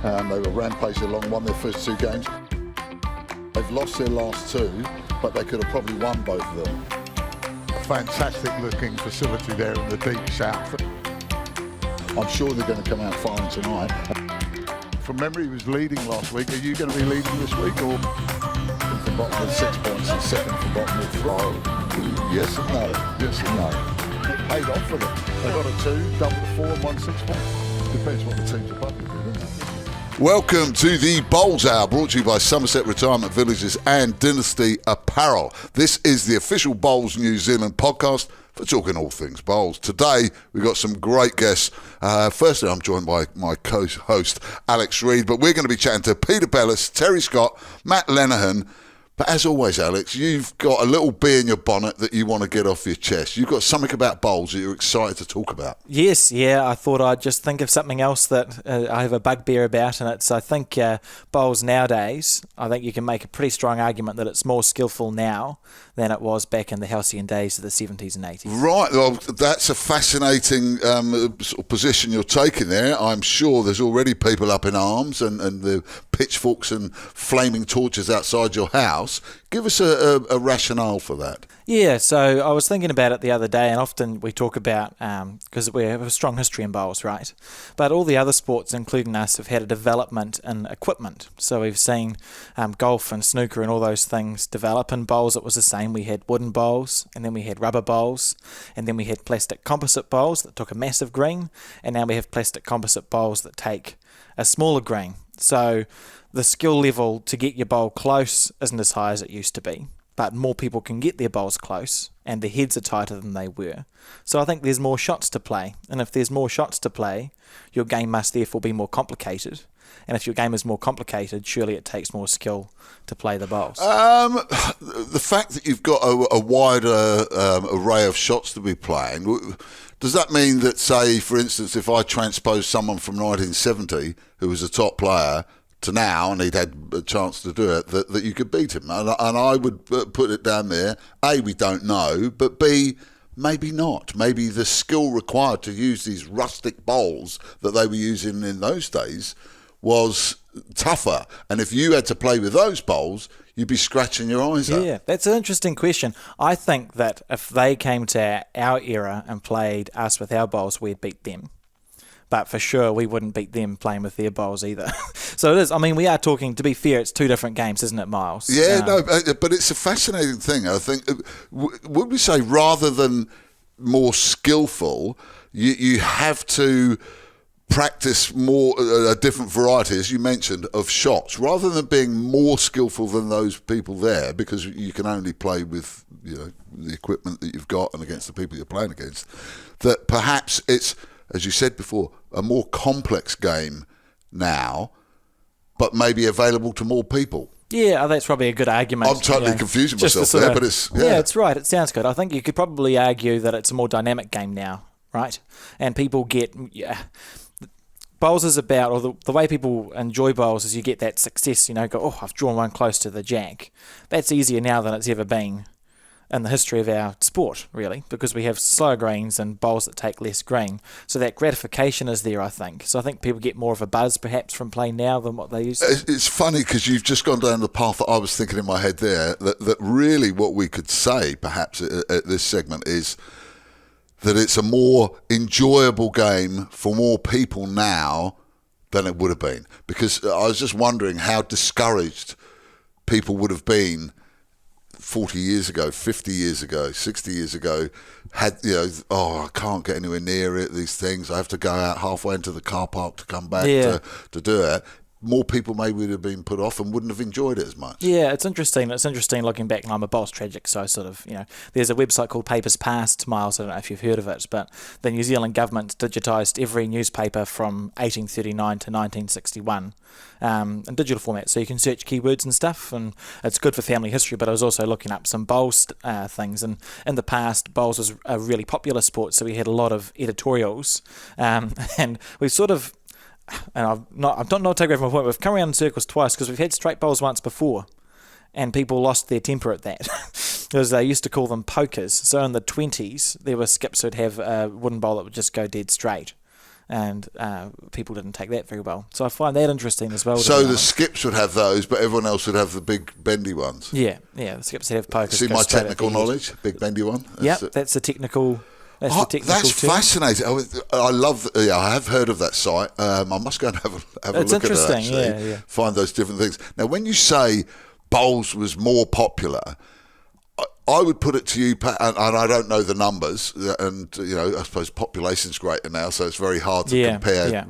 They were rampaging along, won their first 2 games. They've lost their last 2, but they could have probably won both of them. A fantastic looking facility there in the deep south. I'm sure they're going to come out firing tonight. From memory, he was leading last week. Are you going to be leading this week, or? From bottom with 6 points and second from bottom with 3. Yes and no. Yes and no. It paid off for them. They got a 2, double the 4 and won 6 points. Depends what the teams above you do, doesn't it? Welcome to the Bowls Hour, brought to you by Somerset Retirement Villages and Dynasty Apparel. This is the official Bowls New Zealand podcast for talking all things bowls. Today, we've got some great guests. Firstly, I'm joined by my co-host, Alex Reid, but we're going to be chatting to Peter Belliss, Terry Scott, Matt Lennon. But as always, Alex, you've got a little bee in your bonnet that you want to get off your chest. You've got something about bowls that you're excited to talk about. Yes, I thought I'd just think of something else that I have a bugbear about, and it's, I think, bowls nowadays, I think you can make a pretty strong argument that it's more skillful now than it was back in the halcyon days of the 70s and 80s. Right, well, that's a fascinating sort of position you're taking there. I'm sure there's already people up in arms and the pitchforks and flaming torches outside your house. Give us a rationale for that. Yeah, so I was thinking about it the other day, and often we talk about, because we have a strong history in bowls, right? But all the other sports, including us, have had a development in equipment. So we've seen golf and snooker and all those things develop. In bowls, it was the same. We had wooden bowls, and then we had rubber bowls, and then we had plastic composite bowls that took a massive green, and now we have plastic composite bowls that take a smaller green. So the skill level to get your bowl close isn't as high as it used to be, but more people can get their bowls close and their heads are tighter than they were. So I think there's more shots to play, and if there's more shots to play, your game must therefore be more complicated. And if your game is more complicated, surely it takes more skill to play the bowls. The fact that you've got a wider array of shots to be playing, does that mean that, say, for instance, if I transpose someone from 1970 who was a top player to now, and he'd had a chance to do it, that you could beat him? And I would put it down there. A, we don't know, but B, maybe not. Maybe the skill required to use these rustic bowls that they were using in those days was tougher. And if you had to play with those bowls, you'd be scratching your eyes out. Yeah, that's an interesting question. I think that if they came to our era and played us with our bowls, we'd beat them. But for sure, we wouldn't beat them playing with their bowls either. So it is. I mean, we are talking, to be fair, it's 2 different games, isn't it, Miles? Yeah, no, but it's a fascinating thing. I think, would we say rather than more skillful, you have to practice more different varieties, as you mentioned, of shots, rather than being more skillful than those people there, because you can only play with the equipment that you've got and against the people you're playing against. That perhaps it's, as you said before, a more complex game now, but maybe available to more people. Yeah, that's probably a good argument. I'm totally confusing myself there, but it's... Yeah, it's right. It sounds good. I think you could probably argue that it's a more dynamic game now, right? And people get... Bowls is about, or the way people enjoy bowls is you get that success, go, I've drawn one close to the jack. That's easier now than it's ever been in the history of our sport, really, because we have slower greens and bowls that take less green. So that gratification is there, I think. So I think people get more of a buzz, perhaps, from playing now than what they used to. It's funny because you've just gone down the path that I was thinking in my head there, that really what we could say, perhaps, at this segment is that it's a more enjoyable game for more people now than it would have been. Because I was just wondering how discouraged people would have been 40 years ago, 50 years ago, 60 years ago, I can't get anywhere near it, these things. I have to go out halfway into the car park to come back to do it. More people maybe would have been put off and wouldn't have enjoyed it as much. Yeah, it's interesting. It's interesting looking back, and I'm a bowls tragic, so sort of, there's a website called Papers Past, Miles, I don't know if you've heard of it, but the New Zealand government digitised every newspaper from 1839 to 1961 in digital format, so you can search keywords and stuff, and it's good for family history. But I was also looking up some bowls things, and in the past, bowls was a really popular sport, so we had a lot of editorials, and we sort of... And I've not taken away from my point, we've come around in circles twice because we've had straight bowls once before and people lost their temper at that because they used to call them pokers. So in the 20s, there were skips who'd have a wooden bowl that would just go dead straight. and people didn't take that very well. So I find that interesting as well. So the skips would have those, but everyone else would have the big bendy ones. Yeah, the skips that have pokers. See go my straight at technical the head. knowledge, big bendy one. That's the technical. That's fascinating. I love. I have heard of that site. I must go and have a look at it. It's Actually, interesting. find those different things. Now, when you say bowls was more popular, I would put it to you, Pat, and I don't know the numbers, and I suppose population's greater now, so it's very hard to compare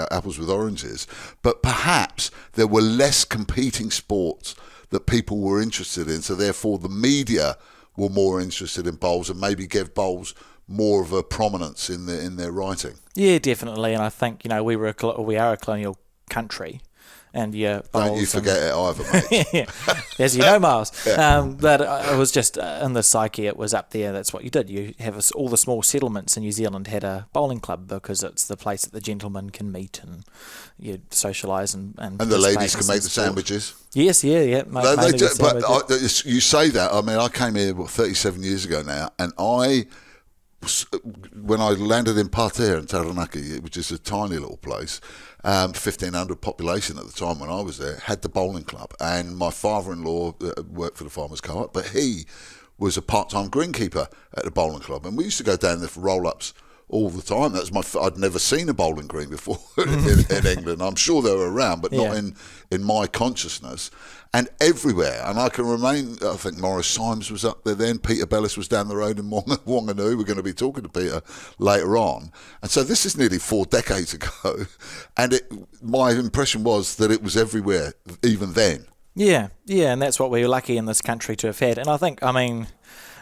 apples with oranges. But perhaps there were less competing sports that people were interested in, so therefore the media were more interested in bowls and maybe gave bowls more of a prominence in their writing. Yeah, definitely. And I think we are a colonial country. And don't you forget it either, mate. As you know, Miles. But it was just in the psyche, it was up there. That's what you did. You have all the small settlements in New Zealand had a bowling club because it's the place that the gentlemen can meet and you socialise and the ladies can make the sandwiches. Yes, yeah. But you say that. I mean, I came here 37 years ago now, and when I landed in Patea in Taranaki, which is a tiny little place, 1,500 population at the time when I was there, had the bowling club. And my father-in-law worked for the Farmers Co-op, but he was a part-time greenkeeper at the bowling club. And we used to go down there for roll-ups all the time. I'd never seen a bowling green before in England. I'm sure they were around, but not in my consciousness. And everywhere, and I can I think Morris Symes was up there then, Peter Belliss was down the road in Wanganui. We're going to be talking to Peter later on. And so this is nearly 4 decades ago, and my impression was that it was everywhere, even then. Yeah, and that's what we're lucky in this country to have had. And I think,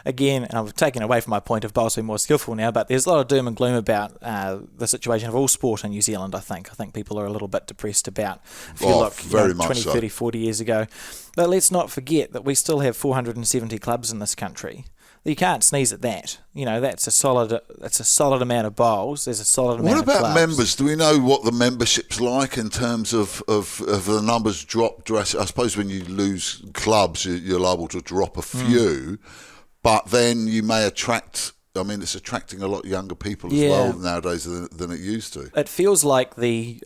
again, and I've taken away from my point of bowls being more skillful now, but there's a lot of doom and gloom about the situation of all sport in New Zealand, I think. I think people are a little bit depressed about, if you look, 20, 30, 40 years ago. But let's not forget that we still have 470 clubs in this country. You can't sneeze at that. That's a solid amount of bowls. There's a solid amount of clubs. What about members? Do we know what the membership's like in terms of the numbers drop drastically? I suppose when you lose clubs, you're liable to drop a few. But then you may attract, it's attracting a lot younger people as well nowadays than it used to. It feels like the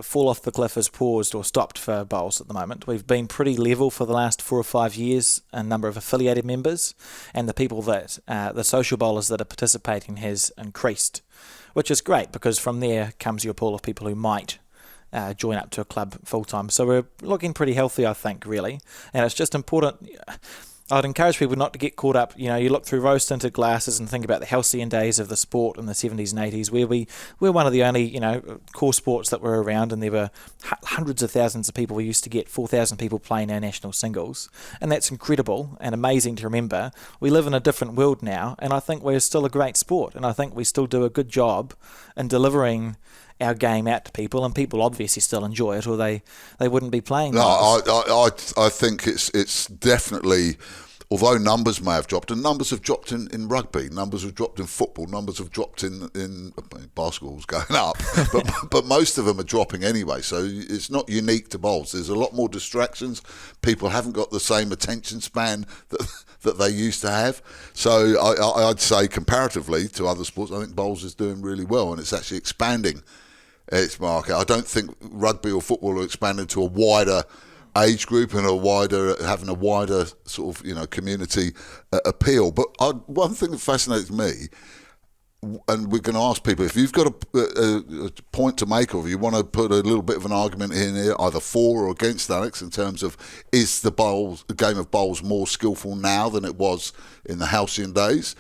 fall off the cliff has paused or stopped for bowls at the moment. We've been pretty level for the last 4 or 5 years, a number of affiliated members, and the people that, the social bowlers that are participating has increased, which is great because from there comes your pool of people who might join up to a club full-time. So we're looking pretty healthy, I think, really. And it's just important. I'd encourage people not to get caught up. You look through rose-tinted glasses and think about the halcyon days of the sport in the 70s and 80s, where we're one of the only, core sports that were around, and there were hundreds of thousands of people. We used to get 4,000 people playing our national singles, and that's incredible and amazing to remember. We live in a different world now, and I think we're still a great sport, and I think we still do a good job in delivering our game out to people, and people obviously still enjoy it, or they wouldn't be playing. No, I think it's definitely, although numbers may have dropped, and numbers have dropped in rugby, numbers have dropped in football, numbers have dropped in basketball's going up, but most of them are dropping anyway. So it's not unique to bowls. There's a lot more distractions. People haven't got the same attention span that they used to have. So I'd say comparatively to other sports, I think bowls is doing really well, and it's actually expanding its market. I don't think rugby or football are expanding to a wider age group and having a wider sort of community appeal. But one thing that fascinates me, and we're going to ask people, if you've got a point to make, or if you want to put a little bit of an argument in here, either for or against Alex, in terms of is the game of bowls more skillful now than it was in the halcyon days?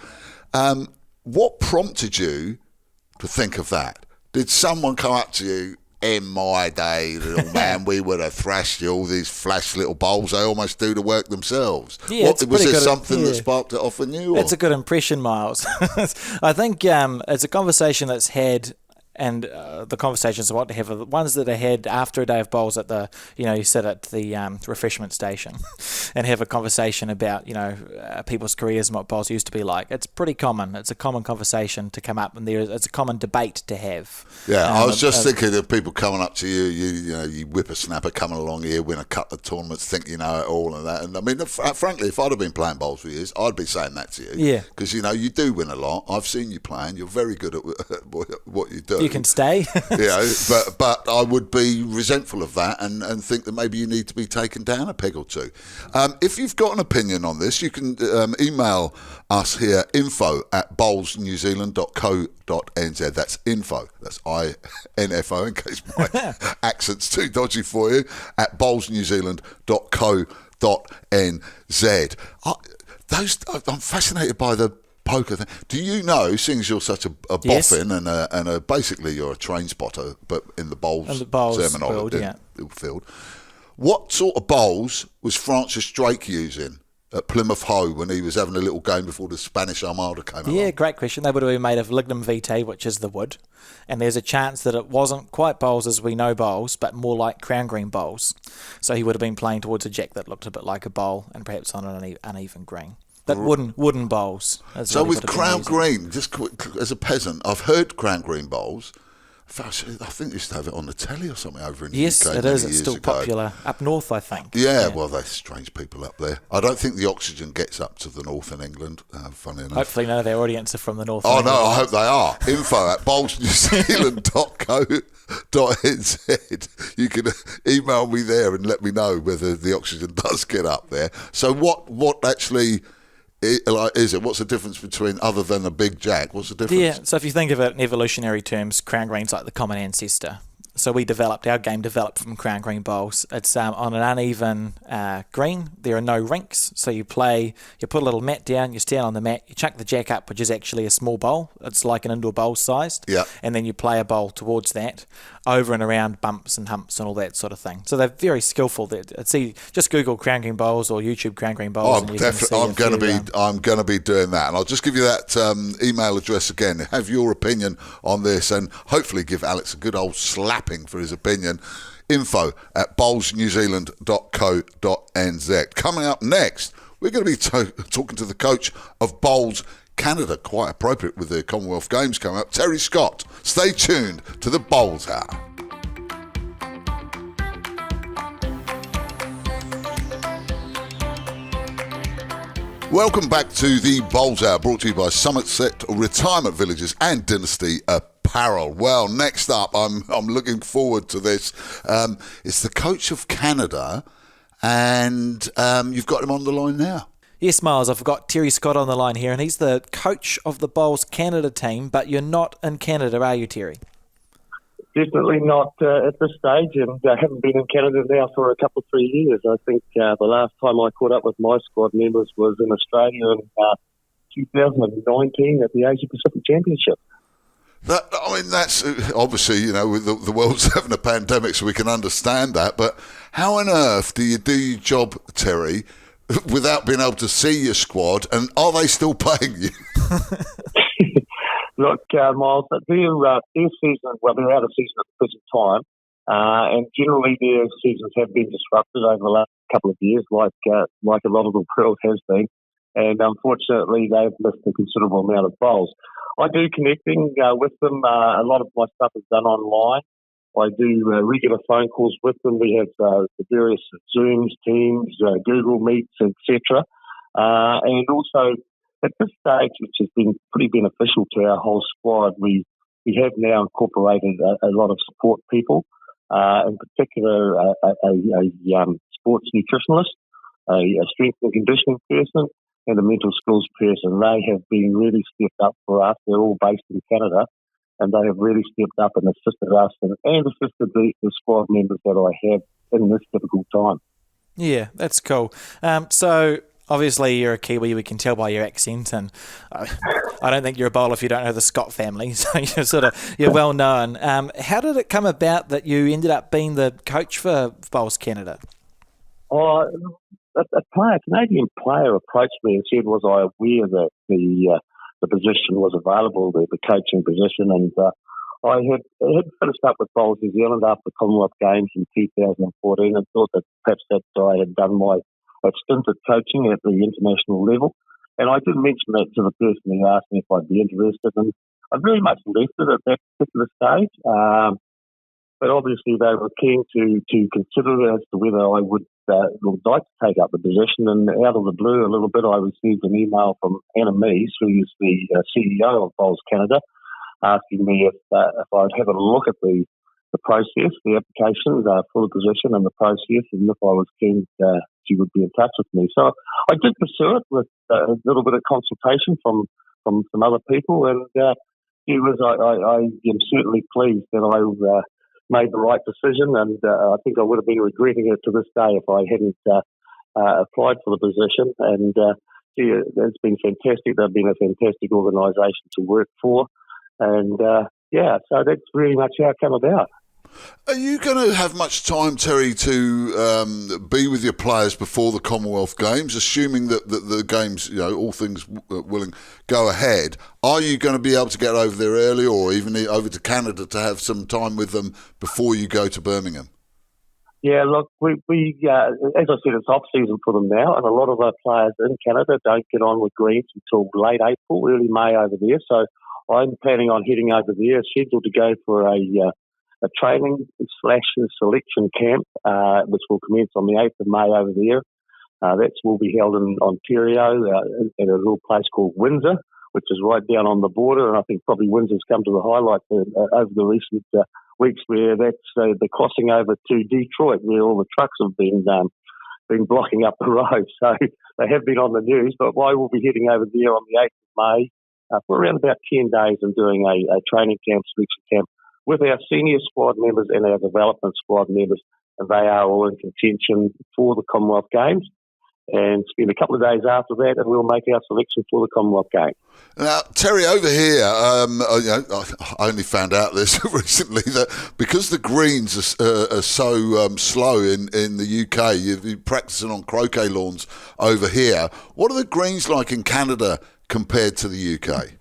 What prompted you to think of that? Did someone come up to you, in my day, little man, we would have thrashed you, all these flash little bowls, they almost do the work themselves? Yeah, was there something that sparked it off in you? It's a good impression, Miles. I think it's a conversation that's had, and the conversations I want to have are the ones that are had after a day of bowls at the, you sit at the refreshment station and have a conversation about, people's careers and what bowls used to be like. It's pretty common. It's a common conversation to come up, and it's a common debate to have. Yeah, I was just thinking of people coming up to you, you whippersnapper coming along here, win a couple of tournaments, think you know it all and that. And I mean, frankly, if I'd have been playing bowls for years, I'd be saying that to you. Yeah. Because, you do win a lot. I've seen you playing. You're very good at what you do. can stay. But I would be resentful of that and think that maybe you need to be taken down a peg or two. If you've got an opinion on this, you can email us here, info@bowlsnewzealand.co.nz. That's info, that's INFO, in case my accent's too dodgy for you, at bowlsnewzealand.co.nz. I'm fascinated by the poker thing. Do you know, seeing as you're such a boffin and basically you're a train spotter, but in the bowls terminology, field, what sort of bowls was Francis Drake using at Plymouth Hoe when he was having a little game before the Spanish Armada came along? Yeah, great question. They would have been made of lignum vitae, which is the wood, and there's a chance that it wasn't quite bowls as we know bowls, but more like crown green bowls. So he would have been playing towards a jack that looked a bit like a bowl and perhaps on an uneven green. But wooden bowls. So with crown green, just as a peasant, I've heard crown green bowls. I think they used to have it on the telly or something over in the UK. Yes, it is. It's still popular up north, I think. Yeah, well, they're strange people up there. I don't think the oxygen gets up to the north in England, funny enough. Hopefully none of their audience are from the north. Oh, no, I hope they are. info@bowlsnewzealand.co.nz. You can email me there and let me know whether the oxygen does get up there. So what actually... is it? What's the difference between, other than a big jack? What's the difference? Yeah, so if you think of it in evolutionary terms, crown green's like the common ancestor. So our game developed from crown green bowls. It's on an uneven green. There are no rinks. So you put a little mat down, you stand on the mat, you chuck the jack up, which is actually a small bowl. It's like an indoor bowl sized. Yeah. And then you play a bowl towards that, over and around bumps and humps and all that sort of thing. So they're very skillful. Just Google crown green bowls or YouTube crown green bowls. I'm going to be doing that, and I'll just give you that email address again. Have your opinion on this, and hopefully give Alex a good old slapping for his opinion. info@bowlsnewzealand.co.nz. Coming up next, we're going to be talking to the coach of Bowls Canada, quite appropriate with the Commonwealth Games coming up, Terry Scott. Stay tuned to the Bowls Hour. Welcome back to the Bowls Hour, brought to you by Somerset Retirement Villages and Dynasty Apparel. Well, next up, I'm looking forward to this. It's the coach of Canada, and you've got him on the line now. Yes, Miles, I've got Terry Scott on the line here, and he's the coach of the Bowls Canada team, but you're not in Canada, are you, Terry? Definitely not at this stage, and I haven't been in Canada now for a couple of 3 years. I think the last time I caught up with my squad members was in Australia in 2019 at the Asia Pacific Championship. That's obviously, with the world's having a pandemic, so we can understand that. But how on earth do you do your job, Terry, without being able to see your squad? And are they still playing you? Look, Miles, their season, they're out of season at the present time, and generally their seasons have been disrupted over the last couple of years, like a lot of the world has been, and unfortunately they've missed a considerable amount of bowls. I do connecting with them. A lot of my stuff is done online. I do regular phone calls with them. We have the various Zooms, Teams, Google Meets, etc. And also, at this stage, which has been pretty beneficial to our whole squad, we have now incorporated a lot of support people, in particular a sports nutritionist, a strength and conditioning person, and a mental skills person. They have been really stepped up for us. They're all based in Canada, and they have really stepped up and assisted us and assisted the squad members that I have in this difficult time. Yeah, that's cool. So obviously you're a Kiwi, we can tell by your accent, and I don't think you're a bowler if you don't know the Scott family, so you're well known. How did it come about that you ended up being the coach for Bowls Canada? A Canadian player approached me and said, was I aware that the position was available, the coaching position, and I had finished up with Bowls New Zealand after the Commonwealth Games in 2014 and thought that perhaps that I had done my stint at coaching at the international level. And I did mention that to the person who asked me if I'd be interested, and I very much left it at that particular stage. But obviously they were keen to consider as to whether I would like to take up the position. And out of the blue a little bit, I received an email from Anna Mees, who is the CEO of Bowls Canada, asking me if I'd have a look at the process, the applications for the position and the process, and if I was keen, she would be in touch with me. So I did pursue it with a little bit of consultation from some other people, and I am certainly pleased that I made the right decision, and I think I would have been regretting it to this day if I hadn't applied for the position. And it's been fantastic. They've been a fantastic organisation to work for, and so that's really much how it came about. Are you going to have much time, Terry, to be with your players before the Commonwealth Games, assuming that the Games, all things willing, go ahead? Are you going to be able to get over there early, or even over to Canada to have some time with them before you go to Birmingham? Yeah, look, we as I said, it's off-season for them now, and a lot of our players in Canada don't get on with greens until late April, early May over there. So I'm planning on heading over there, scheduled to go for a training/selection camp, which will commence on the 8th of May over there. That will be held in Ontario at a little place called Windsor, which is right down on the border. And I think probably Windsor's come to the highlight over the recent weeks, where that's the crossing over to Detroit, where all the trucks have been blocking up the road. So they have been on the news, but I will be heading over there on the 8th of May for around about 10 days and doing a training camp, selection camp, with our senior squad members and our development squad members, and they are all in contention for the Commonwealth Games. And spend a couple of days after that, and we'll make our selection for the Commonwealth Games. Now, Terry, over here, I only found out this recently, that because the greens are so slow in the UK, you're practicing on croquet lawns over here. What are the greens like in Canada compared to the UK?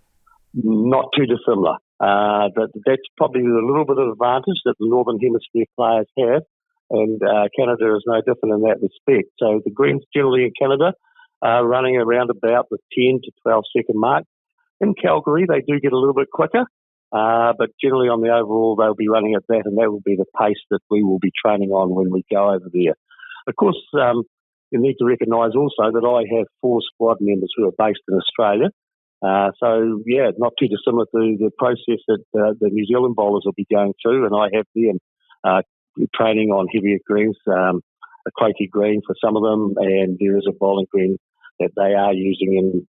Not too dissimilar. That's probably a little bit of advantage that the Northern Hemisphere players have, and Canada is no different in that respect. So the greens generally in Canada are running around about the 10 to 12 second mark. In Calgary, they do get a little bit quicker, but generally on the overall, they'll be running at that, and that will be the pace that we will be training on when we go over there. Of course, you need to recognise also that I have 4 squad members who are based in Australia. So, not too dissimilar to the process that the New Zealand bowlers will be going through, and I have them training on heavier greens, a croquet green for some of them, and there is a bowling green that they are using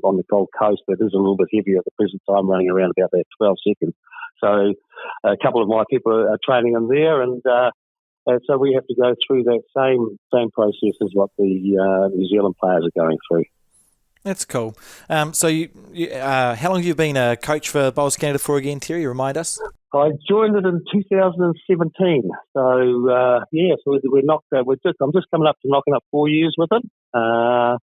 on the Gold Coast that is a little bit heavier at the present time, running around about that 12 seconds. So a couple of my people are training in there, and so we have to go through that same process as what the New Zealand players are going through. That's cool. So how long have you been a coach for Bowls Canada for again, Terry? Remind us. I joined it in 2017. So I'm just coming up to knocking up 4 years with it. 5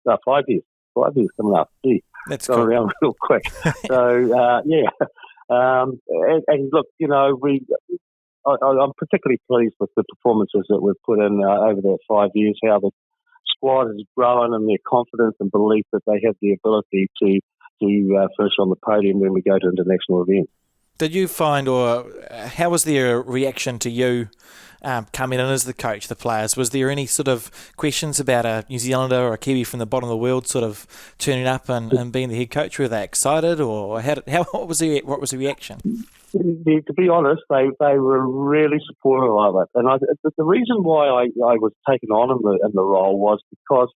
years. 5 years coming up. Gee, that's gone cool. Around real quick. So and look, I'm particularly pleased with the performances that we've put in over that 5 years. How the squad has grown, and their confidence and belief that they have the ability to finish on the podium when we go to international events. Did you find, or how was their reaction to you coming in as the coach, the players? Was there any sort of questions about a New Zealander or a Kiwi from the bottom of the world sort of turning up and being the head coach? Were they excited, or what was the reaction? To be honest, they were really supportive of it, and the reason why I was taken on in the role was because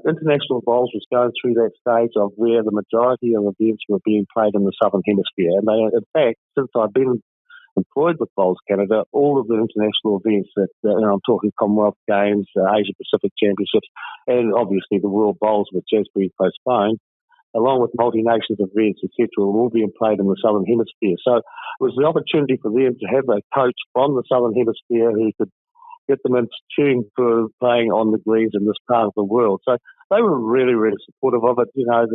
international bowls was going through that stage of where the majority of events were being played in the Southern Hemisphere. And they, in fact, since I've been employed with Bowls Canada, all of the international events I'm talking Commonwealth Games, Asia Pacific Championships, and obviously the World Bowls, which has been postponed, along with multi-nations events, etc., will all being played in the Southern Hemisphere. So it was the opportunity for them to have a coach from the Southern Hemisphere who could get them in tune for playing on the greens in this part of the world. So they were really, really supportive of it. My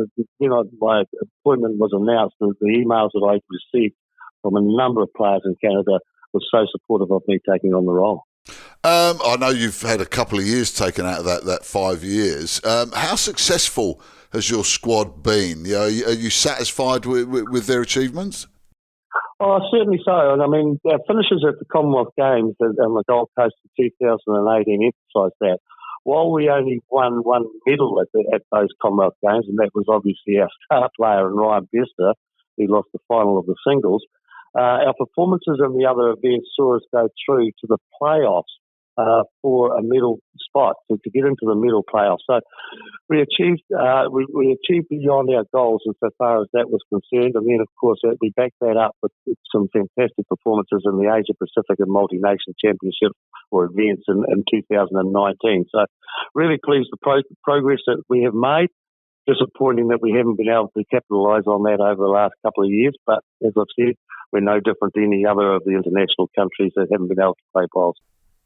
appointment was announced, the emails that I received from a number of players in Canada were so supportive of me taking on the role. I know you've had a couple of years taken out of that 5 years. How successful has your squad been? Are you satisfied with their achievements? Oh, certainly so. And I mean, our finishes at the Commonwealth Games on the Gold Coast in 2018 emphasised that. While we only won one medal at those Commonwealth Games, and that was obviously our star player in Ryan Bester, we lost the final of the singles. Our performances in the other events saw us go through to the playoffs for a medal spot, to get into the medal playoffs. So we achieved beyond our goals insofar as that was concerned. And then, of course, we backed that up with some fantastic performances in the Asia Pacific and Multi-Nation Championships or events in 2019. So really pleased with the progress that we have made. Disappointing that we haven't been able to capitalise on that over the last couple of years. But as I've said, we're no different to any other of the international countries that haven't been able to play bowls.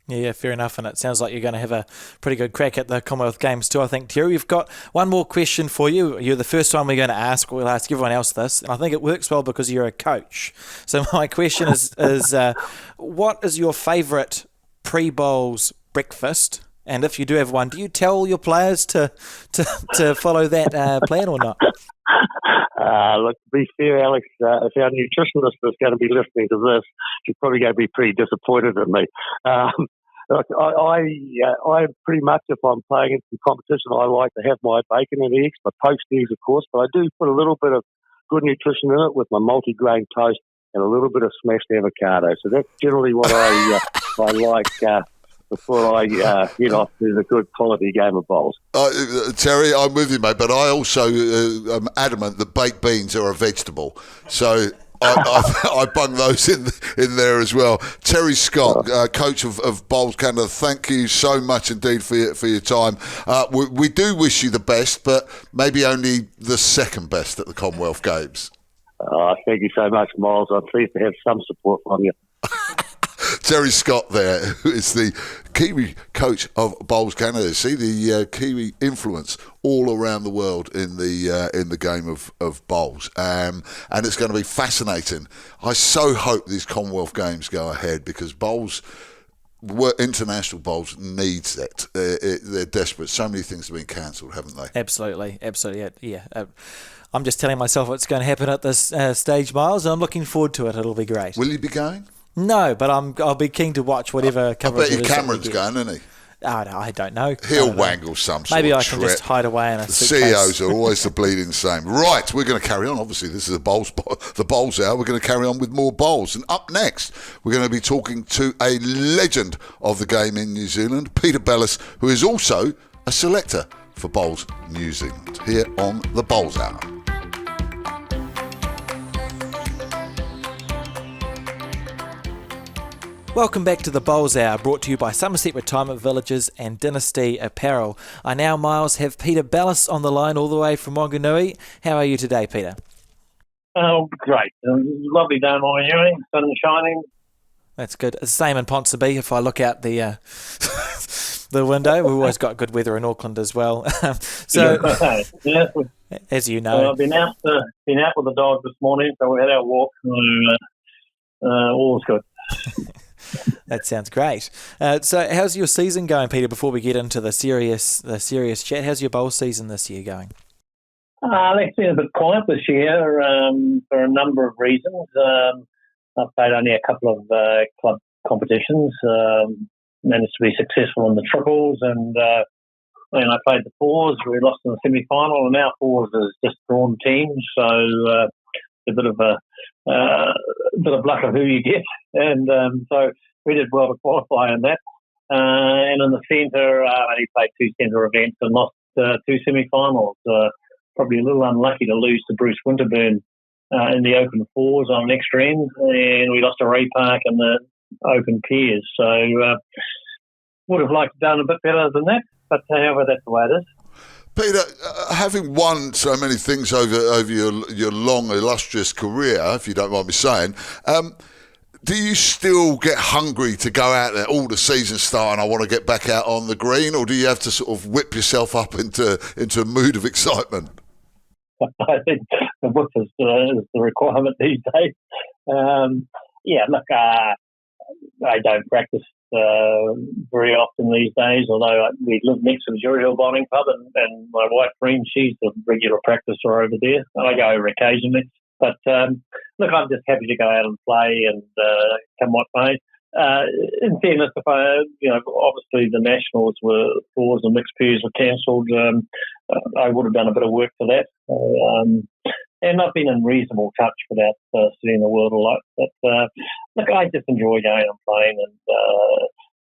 Yeah, fair enough. And it sounds like you're going to have a pretty good crack at the Commonwealth Games too, I think, Terry. We've got one more question for you. You're the first one we're going to ask. We'll ask everyone else this. And I think it works well because you're a coach. So my question is what is your favourite pre-bowls breakfast? And if you do have one, do you tell your players to follow that plan or not? Look, to be fair, Alex, if our nutritionist is going to be listening to this, she's probably going to be pretty disappointed in me. Look, I pretty much, if I'm playing in some competition, I like to have my bacon and eggs, my poached eggs, of course, but I do put a little bit of good nutrition in it with my multi-grain toast and a little bit of smashed avocado. So that's generally what I like before I head off to the good quality game of bowls. Terry, I'm with you, mate, but I also am adamant that baked beans are a vegetable. So I bung those in there as well. Terry Scott, coach of Bowls Canada, thank you so much indeed for your time. We do wish you the best, but maybe only the second best at the Commonwealth Games. Thank you so much, Miles. I'm pleased to have some support from you. Terry Scott there, who is the Kiwi coach of Bowls Canada. See the Kiwi influence all around the world in the game of bowls. And it's going to be fascinating. I so hope these Commonwealth Games go ahead because bowls, international bowls needs it. They're desperate. So many things have been cancelled, haven't they? Absolutely. Yeah. I'm just telling myself what's going to happen at this stage, Miles, and I'm looking forward to it. It'll be great. Will you be going? No, but I'll be keen to watch whatever coverage. I bet your Cameron's going, isn't he? Oh, no, I don't know. He'll wangle some sort Maybe of I can trip. just hide away in a The suitcase. CEOs are always the bleeding same. Right, we're going to carry on. Obviously, this is the bowls hour. We're going to carry on with more bowls. And up next, we're going to be talking to a legend of the game in New Zealand, Peter Belliss, who is also a selector for Bowls New Zealand, here on the Bowls Hour. Welcome back to the Bowls Hour, brought to you by Somerset Retirement Villages and Dynasty Apparel. I now, Miles, have Peter Belliss on the line all the way from Wanganui. How are you today, Peter? Oh, great. Lovely day in Wanganui, sun shining. That's good. It's the same in Ponsonby. If I look out the the window, we've always got good weather in Auckland as well. So, yeah. as you know, I've been out with the dog this morning, so we had our walk. All was good. That sounds great. So how's your season going, Peter, before we get into the serious chat? How's your bowl season this year going? It's been a bit quiet this year for a number of reasons. I've played only a couple of club competitions, managed to be successful in the triples, and when I played the fours, we lost in the semi-final, and now fours is just drawn teams, so a bit of luck of who you get, and so we did well to qualify in that. And in the centre, I only played two centre events and lost two semi-finals. Probably a little unlucky to lose to Bruce Winterburn in the open fours on an extra end, and we lost to Ray Park in the open pairs. So would have liked to have done a bit better than that, but however, that's the way it is. Peter, having won so many things over your long, illustrious career, if you don't mind me saying, do you still get hungry to go out there all the season start and I want to get back out on the green, or do you have to sort of whip yourself up into a mood of excitement? I think the whip is the requirement these days. Look, I don't practice very often these days, although we live next to the Jury Hill Bowling Club, and my wife, Breen, she's a regular practicer over there. I go over occasionally. But, look, I'm just happy to go out and play and come what may. In fairness, if obviously the Nationals were fours and mixed pairs were cancelled, I would have done a bit of work for that. and I've been in reasonable touch without seeing the world a lot. But look, I just enjoy going and playing,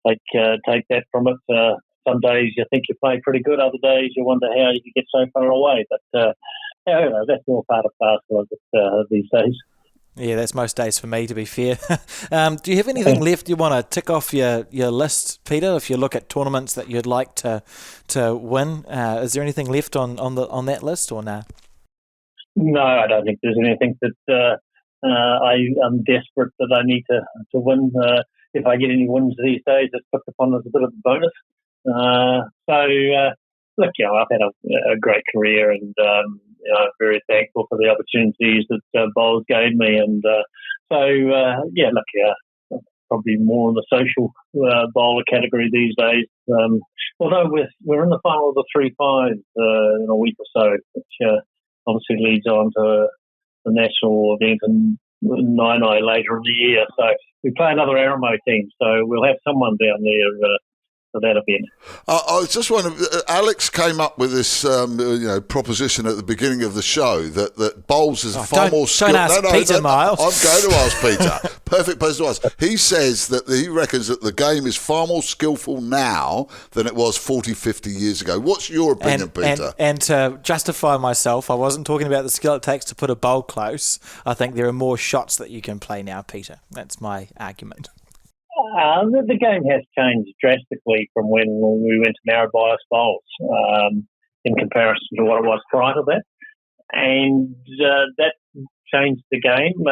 and take that from it. Some days you think you play pretty good, other days you wonder how you get so far away. But that's all part of basketball these days. Yeah, that's most days for me, to be fair. Do you have anything left you want to tick off your list, Peter? If you look at tournaments that you'd like to win, is there anything left on that list or no? No, I don't think there's anything that I'm desperate that I need to win. If I get any wins these days, it's looked upon as a bit of a bonus. Look, I've had a great career, and I'm very thankful for the opportunities that bowls gave me. And probably more in the social bowler category these days. Although we're in the final of the 3-5 in a week or so, which obviously leads on to the national event in Nine later in the year. So we play another Aramo team, so we'll have someone down there for that event. I was just wondering, Alex came up with this proposition at the beginning of the show that bowls is far more skillful. Don't ask Peter, Miles. I'm going to ask Peter. Perfect person to ask. He says that he reckons that the game is far more skillful now than it was 40, 50 years ago. What's your opinion, Peter? And to justify myself, I wasn't talking about the skill it takes to put a bowl close. I think there are more shots that you can play now, Peter. That's my argument. The game has changed drastically from when we went to narrow bias bowls in comparison to what it was prior to that. And that changed the game.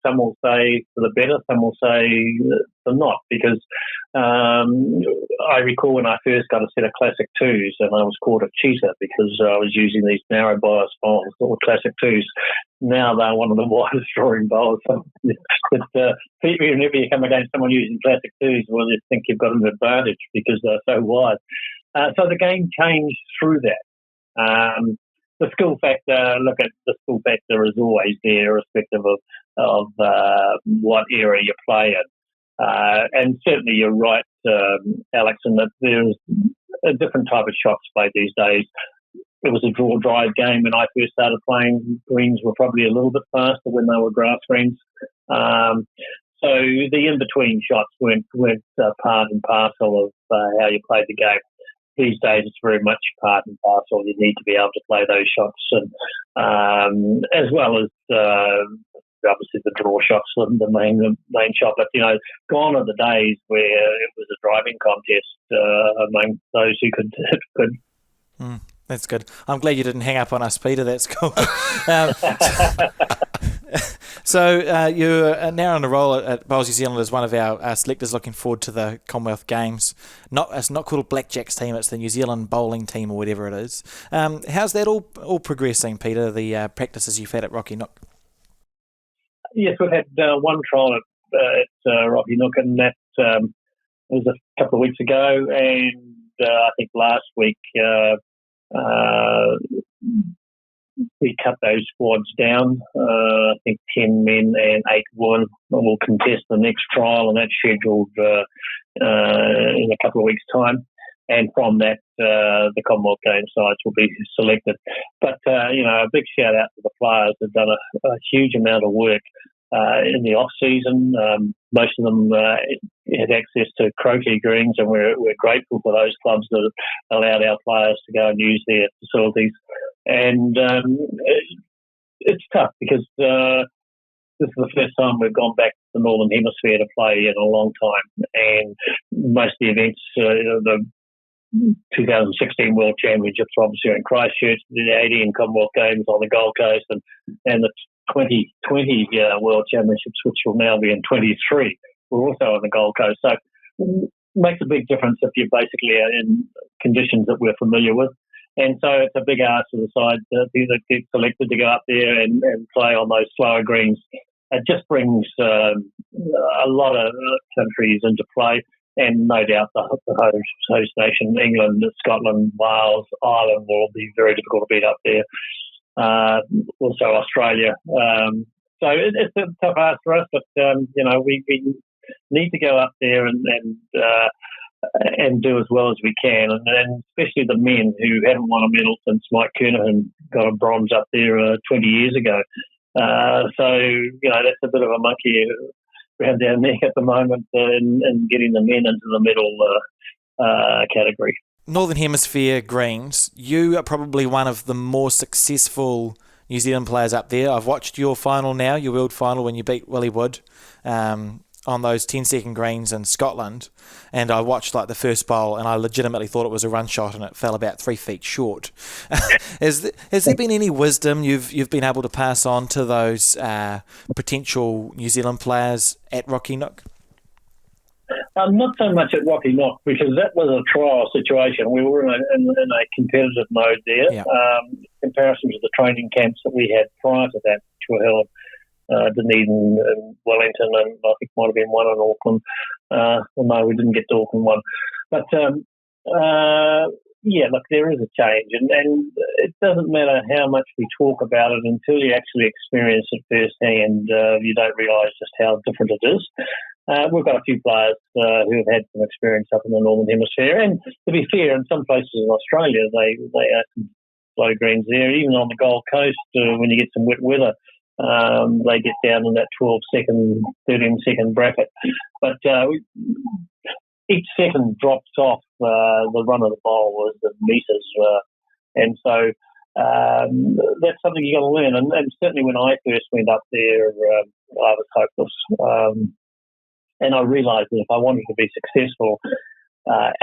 Some will say for the better, some will say for not, because I recall when I first got a set of classic twos and I was called a cheater because I was using these narrow bias bowls or classic twos. Now they're one of the widest drawing bowls. Whenever you come against someone using classic twos, well, you think you've got an advantage because they're so wide. So the game changed through that. The skill factor, the skill factor is always there, irrespective of what area you play in. And certainly you're right, Alex, in that there's a different type of shots played these days. It was a draw-drive game when I first started playing. Greens were probably a little bit faster when they were grass greens. So the in-between shots weren't part and parcel of how you played the game. These days, it's very much part and parcel. You need to be able to play those shots, and as well as obviously the draw shots, the main shot. But gone are the days where it was a driving contest among those who could hit good. That's good. I'm glad you didn't hang up on us, Peter. That's cool. So you're now on a roll at Bowls New Zealand as one of our selectors, looking forward to the Commonwealth Games. It's not called a Blackjacks team, it's the New Zealand bowling team or whatever it is. How's that all progressing, Peter, the practices you've had at Rocky Nook? Yes, we've had one trial at Rocky Nook, and that was a couple of weeks ago, and I think last week we cut those squads down. I think 10 men and 8 women will contest the next trial, and that's scheduled in a couple of weeks' time. And from that, the Commonwealth Games sides will be selected. But, a big shout out to the players. They've done a huge amount of work in the off-season. Most of them had access to croquet greens, and we're grateful for those clubs that allowed our players to go and use their facilities. And it's tough because this is the first time we've gone back to the Northern Hemisphere to play in a long time. And most of the events, the 2016 World Championships obviously in Christchurch, the 18 Commonwealth Games on the Gold Coast, and the 2020 World Championships, which will now be in 23, we're also on the Gold Coast. So it makes a big difference if you're basically in conditions that we're familiar with. And so it's a big ask to the side that get selected to go up there and play on those slower greens. It just brings a lot of countries into play, and no doubt the host nation, England, Scotland, Wales, Ireland, will be very difficult to beat up there. Also Australia. So it's a tough ask for us, but we need to go up there and and do as well as we can, and especially the men who haven't won a medal since Mike Kernahan got a bronze up there 20 years ago. So, that's a bit of a monkey around our neck at the moment in getting the men into the medal category. Northern Hemisphere Greens, you are probably one of the more successful New Zealand players up there. I've watched your final now, your world final, when you beat Willie Wood on those 10-second greens in Scotland, and I watched the first bowl, and I legitimately thought it was a run shot, and it fell about 3 feet short. Has there been any wisdom you've been able to pass on to those potential New Zealand players at Rocky Nook? Not so much at Rocky Nook, because that was a trial situation. We were in a competitive mode there. Yeah. In comparison to the training camps that we had prior to that, which were held Dunedin and Wellington, and I think might have been one in Auckland. No, we didn't get to Auckland one. But, look, there is a change, and it doesn't matter how much we talk about it until you actually experience it firsthand. You don't realise just how different it is. We've got a few players who have had some experience up in the Northern Hemisphere, and to be fair, in some places in Australia, they are some slow greens there. Even on the Gold Coast, when you get some wet weather, they get down in that 12-second, 13-second bracket. But each second drops off the run of the bowl as the meters, and so that's something you got to learn. And certainly when I first went up there, I was hopeless. And I realised that if I wanted to be successful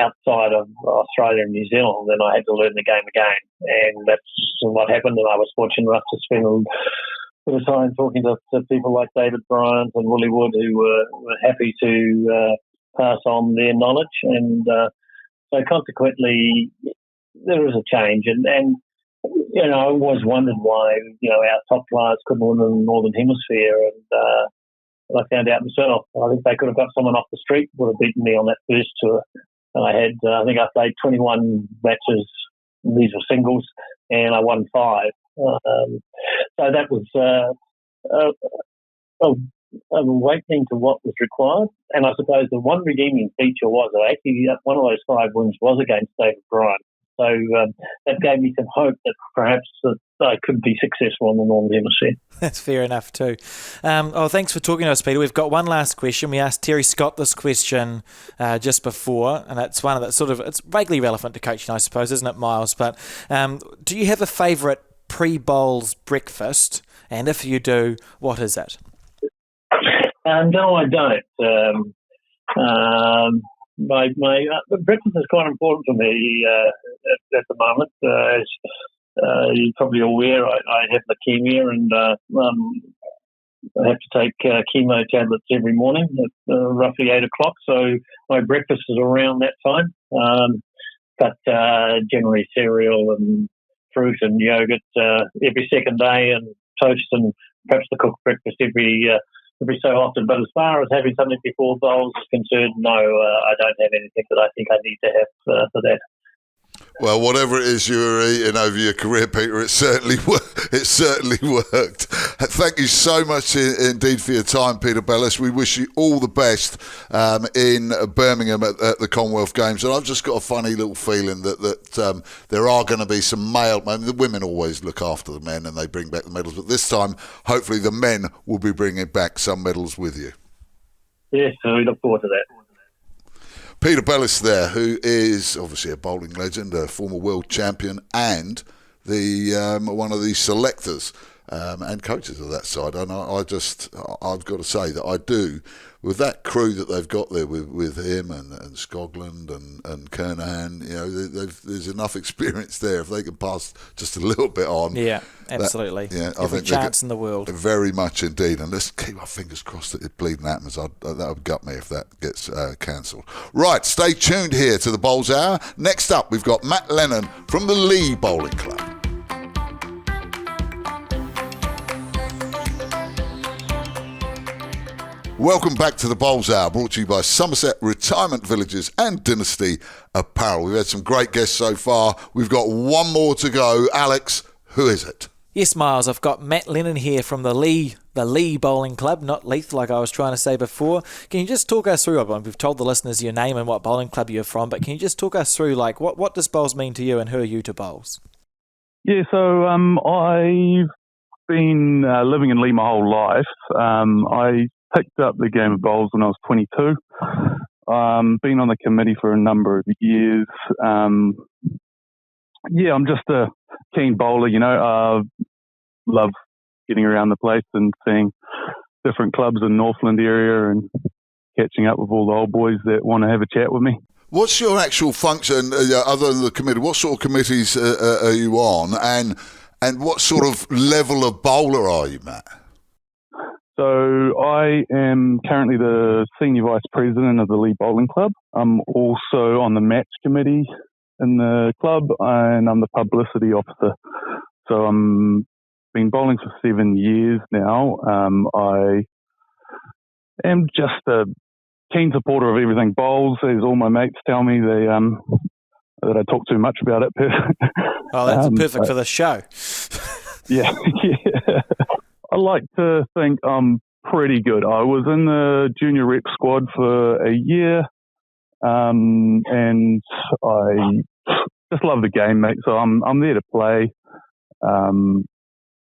outside of Australia and New Zealand, then I had to learn the game again. And that's what happened. And I was fortunate enough to spend a bit of time talking to people like David Bryant and Willie Wood, who were happy to pass on their knowledge. And so consequently, there is a change. And I always wondered why, our top players couldn't win in the Northern Hemisphere. And I found out myself. I think they could have got someone off the street, would have beaten me on that first tour. And I think I played 21 matches. These were singles, and I won 5. So that was awakening to what was required. And I suppose the one redeeming feature was that actually one of those 5 wins was against David Bryant. So that gave me some hope that perhaps that I could be successful in the Northern Hemisphere. That's fair enough too. Thanks for talking to us, Peter. We've got one last question. We asked Terry Scott this question just before, and it's one of the it's vaguely relevant to coaching, I suppose, isn't it, Miles? But do you have a favourite pre-bowls breakfast? And if you do, what is it? No, I don't. My breakfast is quite important to me at the moment. As you're probably aware, I have leukemia, and I have to take chemo tablets every morning at roughly 8 o'clock. So my breakfast is around that time. But generally cereal and fruit and yogurt every second day, and toast, and perhaps the cooked breakfast every so often. But as far as having something before bowls is concerned, no, I don't have anything that I think I need to have for that. Well, whatever it is you were eating over your career, Peter, it certainly worked. Thank you so much indeed for your time, Peter Belliss. We wish you all the best in Birmingham at the Commonwealth Games. And I've just got a funny little feeling that there are going to be some the women always look after the men and they bring back the medals. But this time, hopefully the men will be bringing back some medals with you. Yes, so we look forward to that. Peter Belliss there, who is obviously a bowling legend, a former world champion, and the one of the selectors and coaches of that side. And I've got to say that I do, with that crew that they've got there with him and Scogland and Kernahan, there's enough experience there. If they can pass just a little bit on. Yeah, absolutely. Every chance in the world. Very much indeed. And let's keep our fingers crossed that it bleeding happens. That would gut me if that gets cancelled. Right, stay tuned here to the Bowls Hour. Next up, we've got Matt Lennon from the Lee Bowling Club. Welcome back to the Bowls Hour, brought to you by Somerset Retirement Villages and Dynasty Apparel. We've had some great guests so far. We've got one more to go. Alex, who is it? Yes, Miles, I've got Matt Lennon here from the Lee the Lee Bowling Club, not Leith, like I was trying to say before. Can you just talk us through, we've told the listeners your name and what bowling club you're from, but can you just talk us through, like, what does bowls mean to you and who are you to bowls? Yeah, so I've been living in Lee my whole life. I picked up the game of bowls when I was 22. Been on the committee for a number of years. I'm just a keen bowler, love getting around the place and seeing different clubs in Northland area and catching up with all the old boys that want to have a chat with me. What's your actual function, other than the committee? What sort of committees are you on, and what sort of level of bowler are you, Matt? So I am currently the Senior Vice President of the Lee Bowling Club. I'm also on the match committee in the club, and I'm the publicity officer. So I'm been bowling for 7 years now. I am just a keen supporter of everything bowls, as all my mates tell me that I talk too much about it. Oh, that's perfect for the show. Yeah. I like to think I'm pretty good. I was in the junior rep squad for a year, and I just love the game, mate. So I'm there to play.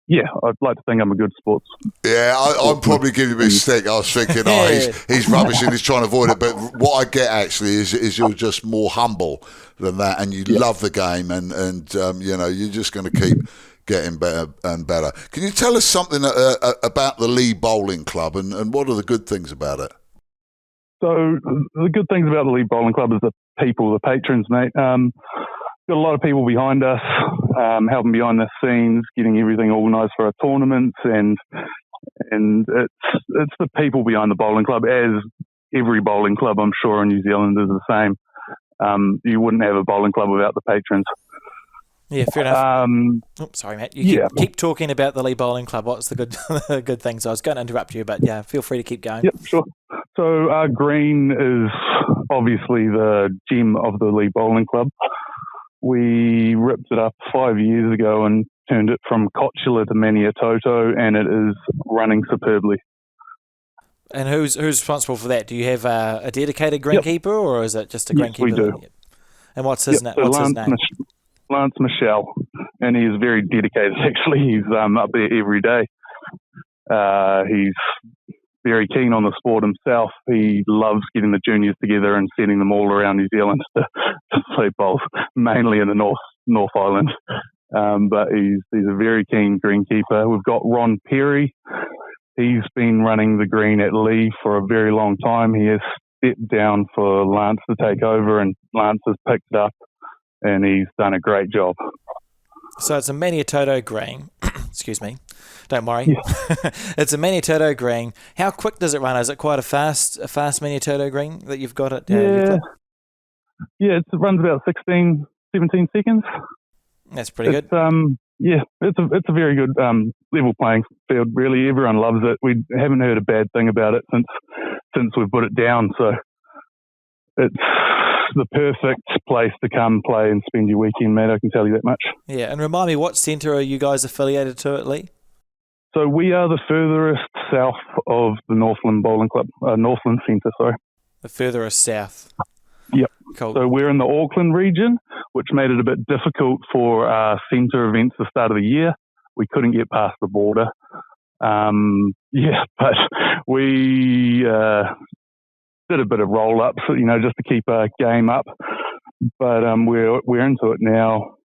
I'd like to think I'm a good sports. Yeah, I'm probably giving you a bit of stick. I was thinking, he's rubbish and he's trying to avoid it. But what I get actually is you're just more humble than that, and you love the game, and you're just going to keep getting better and better. Can you tell us something about the Lee Bowling Club and what are the good things about it? So the good things about the Lee Bowling Club is the people, the patrons, mate. Got a lot of people behind us, helping behind the scenes, getting everything organised for our tournaments, and it's the people behind the bowling club. As every bowling club, I'm sure, in New Zealand is the same. You wouldn't have a bowling club without the patrons. Yeah, fair enough. Sorry, Matt. Keep talking about the Lee Bowling Club. What's the good things? I was going to interrupt you, but yeah, feel free to keep going. Yep, sure. So our green is obviously the gem of the Lee Bowling Club. We ripped it up 5 years ago and turned it from Cotula to Maniatoto, and it is running superbly. And who's responsible for that? Do you have a dedicated greenkeeper, or is it just a greenkeeper? Yes, we do. And what's his name? Lance Michelle, and he is very dedicated. Actually, he's up there every day. He's very keen on the sport himself. He loves getting the juniors together and sending them all around New Zealand to play bowls, mainly in the North Island. But he's a very keen greenkeeper. We've got Ron Perry. He's been running the green at Lee for a very long time. He has stepped down for Lance to take over, and Lance has picked it up, and he's done a great job. So it's a Maniatoto green. Excuse me. Don't worry. Yeah. It's a Maniatoto green. How quick does it run? Is it quite a fast Maniatoto green that you've got at your club? Yeah, it runs about 16, 17 seconds. That's pretty good. It's a very good level playing field. Really, everyone loves it. We haven't heard a bad thing about it since we've put it down. So it's the perfect place to come play and spend your weekend, Matt. I can tell you that much. Yeah, and remind me, what centre are you guys affiliated to at Lee? So we are the furthest south of the Northland Bowling Club, Northland Centre, sorry. The furthest south. Yep. Cool. So we're in the Auckland region, which made it a bit difficult for our centre events at the start of the year. We couldn't get past the border. But we did a bit of roll-ups, just to keep our game up. But we're into it now,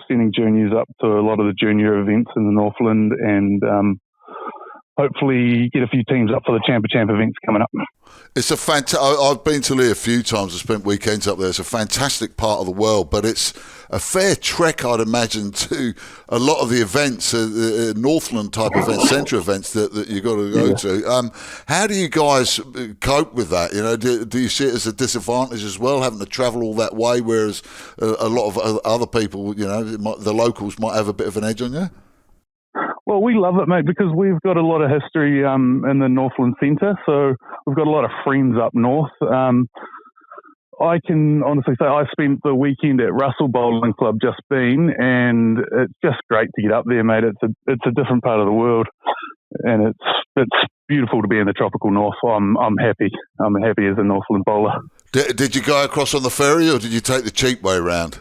sending juniors up to a lot of the junior events in the Northland, and hopefully get a few teams up for the Champ events coming up. It's I've been to Lee a few times. I spent weekends up there. It's a fantastic part of the world, but it's a fair trek, I'd imagine, to a lot of the events, Northland type events, centre events that you've got to go to. How do you guys cope with that? Do you see it as a disadvantage as well, having to travel all that way, whereas a lot of other people, the locals might have a bit of an edge on you? Well, we love it, mate, because we've got a lot of history in the Northland Centre, so we've got a lot of friends up north. I can honestly say I spent the weekend at Russell Bowling Club just been, and it's just great to get up there, mate. It's a different part of the world. and it's beautiful to be in the tropical north. I'm happy. I'm happy as a Northland bowler. Did you go across on the ferry, or did you take the cheap way round?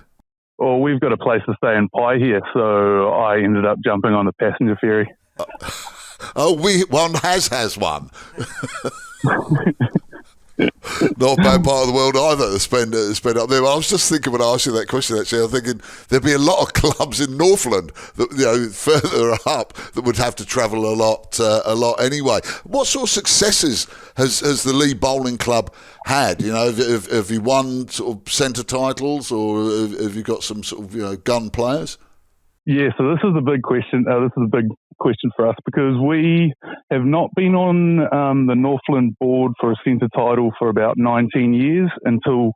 Well, we've got a place to stay in Pai here, so I ended up jumping on the passenger ferry. Oh, one has one. Not a bad part of the world either to spend up there. But I was just thinking when I asked you that question, actually, I'm thinking there'd be a lot of clubs in Northland that, further up, that would have to travel a lot anyway. What sort of successes has the Lee Bowling Club had? Have you won sort of centre titles, or have you got some sort of gun players? Yeah, so this is a big question. This is a big question for us because we have not been on the Northland board for a centre title for about 19 years until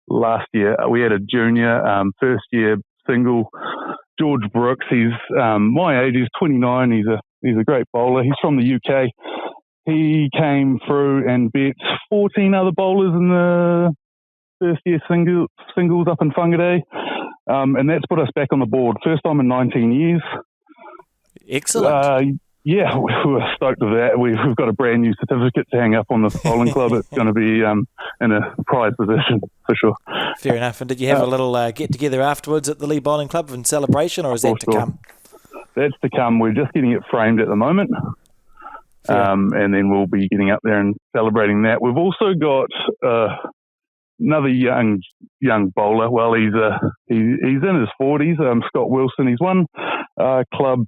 last year. We had a junior first year single, George Brooks. He's my age. He's 29. He's a great bowler. He's from the UK. He came through and beat 14 other bowlers in the first year singles up in Whangarei. And that's put us back on the board. First time in 19 years. Excellent. Yeah, we were stoked with that. We've got a brand new certificate to hang up on the bowling club. It's going to be in a prize position for sure. Fair enough. And did you have a little get-together afterwards at the Lee Bowling Club in celebration, or is that to come? That's to come. We're just getting it framed at the moment. And then we'll be getting up there and celebrating that. We've also got another young bowler. Well, he's in his 40s. Scott Wilson. He's won club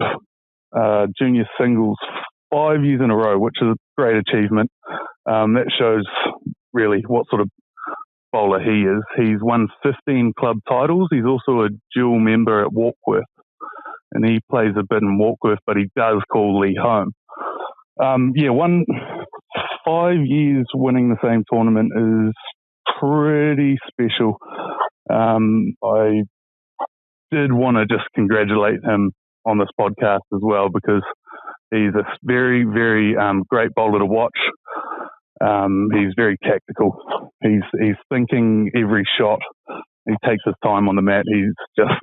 junior singles 5 years in a row, which is a great achievement. That shows really what sort of bowler he is. He's won 15 club titles. He's also a dual member at Warkworth, and he plays a bit in Warkworth, but he does call Lee home. 5 years winning the same tournament is pretty special. I did want to just congratulate him on this podcast as well, because he's a very, very great bowler to watch. He's very tactical. He's thinking every shot. He takes his time on the mat. He's just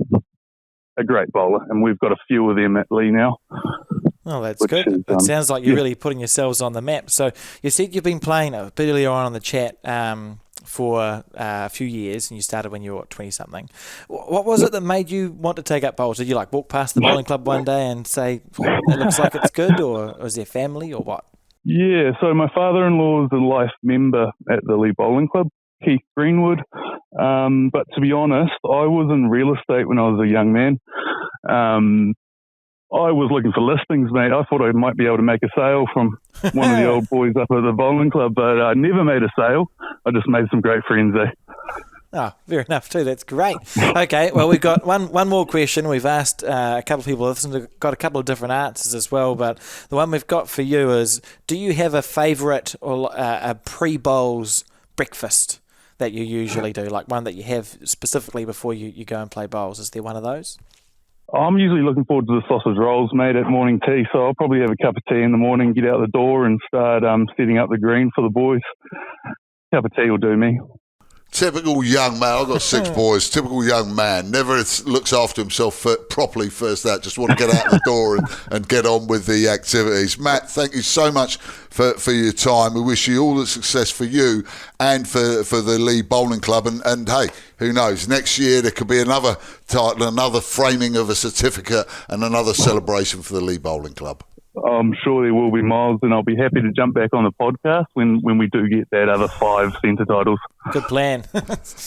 a great bowler, and we've got a few of them at Lee now. Oh, that's good. It sounds like you're really putting yourselves on the map. So you said you've been playing a bit earlier on in the chat for a few years, and you started when you were 20-something. What was it that made you want to take up bowls? Did you walk past the bowling club one day and say, it looks like it's good, or was there family, or what? Yeah, so my father-in-law is a life member at the Lee Bowling Club, Keith Greenwood. But to be honest, I was in real estate when I was a young man. I was looking for listings, mate. I thought I might be able to make a sale from one of the old boys up at the bowling club, but I never made a sale. I just made some great friends, Oh, fair enough too. That's great. Okay, well, we've got one more question. We've asked a couple of people, got a couple of different answers as well, but the one we've got for you is, do you have a favourite or a pre-bowls breakfast that you usually do, like one that you have specifically before you go and play bowls? Is there one of those? I'm usually looking forward to the sausage rolls, mate, at morning tea. So I'll probably have a cup of tea in the morning, get out the door and start setting up the green for the boys. Cup of tea will do me. Typical young man. I've got 6 boys. Typical young man. Never looks after himself properly first out. Just want to get out the door and get on with the activities. Matt, thank you so much for your time. We wish you all the success for you and for the Lee Bowling Club. And hey, who knows? Next year there could be another title, another framing of a certificate, and another celebration for the Lee Bowling Club. I'm sure there will be, Miles, and I'll be happy to jump back on the podcast when we do get that other 5 centre titles. Good plan.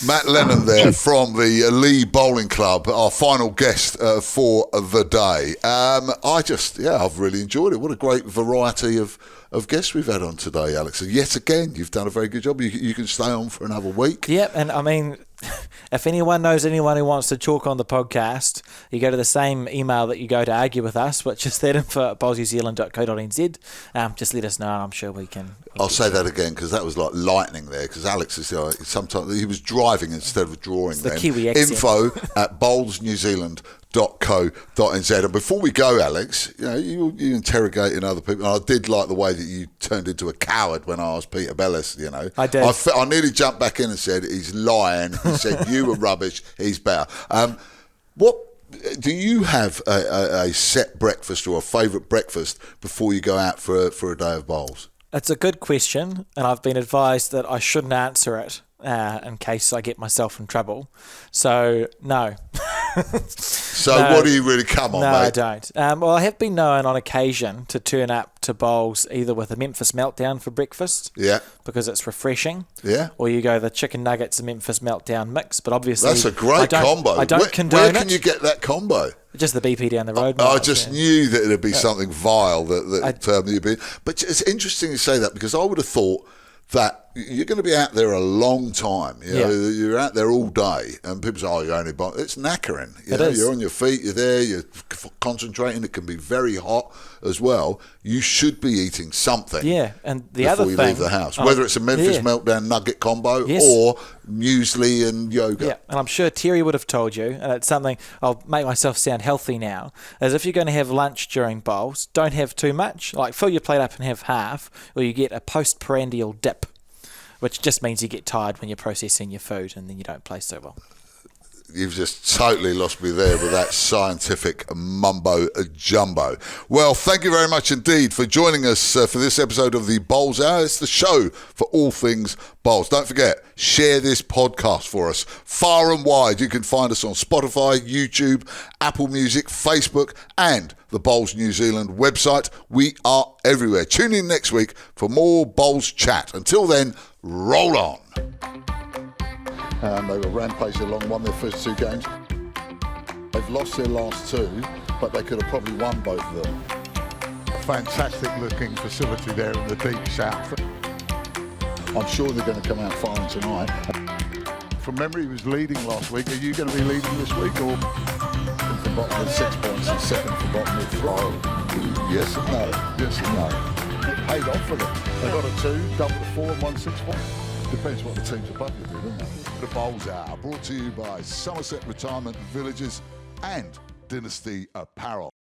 Matt Lennon there from the Lee Bowling Club, our final guest for the day. I've really enjoyed it. What a great variety of guests we've had on today, Alex. And yet again, you've done a very good job. You can stay on for another week. Yep, and I mean, if anyone knows anyone who wants to talk on the podcast, you go to the same email that you go to argue with us, which is that info@bowlsnewzealand.co.nz. Just let us know, and I'm sure we can. I'll say that again, because that was like lightning there, because Alex is sometimes he was driving instead of drawing. It's the Kiwi accent. info@bowlsnewzealand.co.nz. And before we go, Alex, you interrogating other people. And I did like the way that you turned into a coward when I asked Peter Belliss. I did. I nearly jumped back in and said he's lying. He said you were rubbish. He's better. Do you have a set breakfast or a favourite breakfast before you go out for a day of bowls? It's a good question, and I've been advised that I shouldn't answer it in case I get myself in trouble. So, no. So No. what do you really come on, No, mate? I don't. Well, I have been known on occasion to turn up to bowls either with a Memphis Meltdown for breakfast, Yeah, because it's refreshing, yeah. or you go the chicken nuggets and Memphis Meltdown mix. But obviously, That's a great combo. I don't where condone can it. you get that combo? Just the BP down the road. I miles, just yeah. knew that it'd be something vile that you'd be. But it's interesting you say that, because I would have thought that you're going to be out there a long time. You know, you're out there all day, and people say, "Oh, you're only." It's knackering. It is. You're on your feet. You're there. You're concentrating. It can be very hot as well. You should be eating something. Yeah, and the before other you thing, leave the house, whether it's a Memphis Meltdown nugget combo Yes. or muesli and yogurt. Yeah, and I'm sure Terry would have told you, and it's something I'll make myself sound healthy now, is if you're going to have lunch during bowls, don't have too much. Like, fill your plate up and have half, or you get a postprandial dip, which just means you get tired when you're processing your food and then you don't play so well. You've just totally lost me there with that scientific mumbo jumbo. Well, thank you very much indeed for joining us for this episode of the Bowls Hour. It's the show for all things bowls. Don't forget, share this podcast for us far and wide. You can find us on Spotify, YouTube, Apple Music, Facebook, and the Bowls New Zealand website. We are everywhere. Tune in next week for more Bowls chat. Until then, roll on. They were rampaging along, won their first 2 games. They've lost their last 2, but they could have probably won both of them. A fantastic looking facility there in the deep south. I'm sure they're going to come out firing tonight. From memory, he was leading last week. Are you going to be leading this week, or from bottom with 6 points and second from bottom with 3? Yes and no. Yes and no. It paid off for them. They got a 2, double the 4 and won 6 points. Depends what the teams above you do, doesn't it? The Bowls Hour, brought to you by Somerset Retirement Villages and Dynasty Apparel.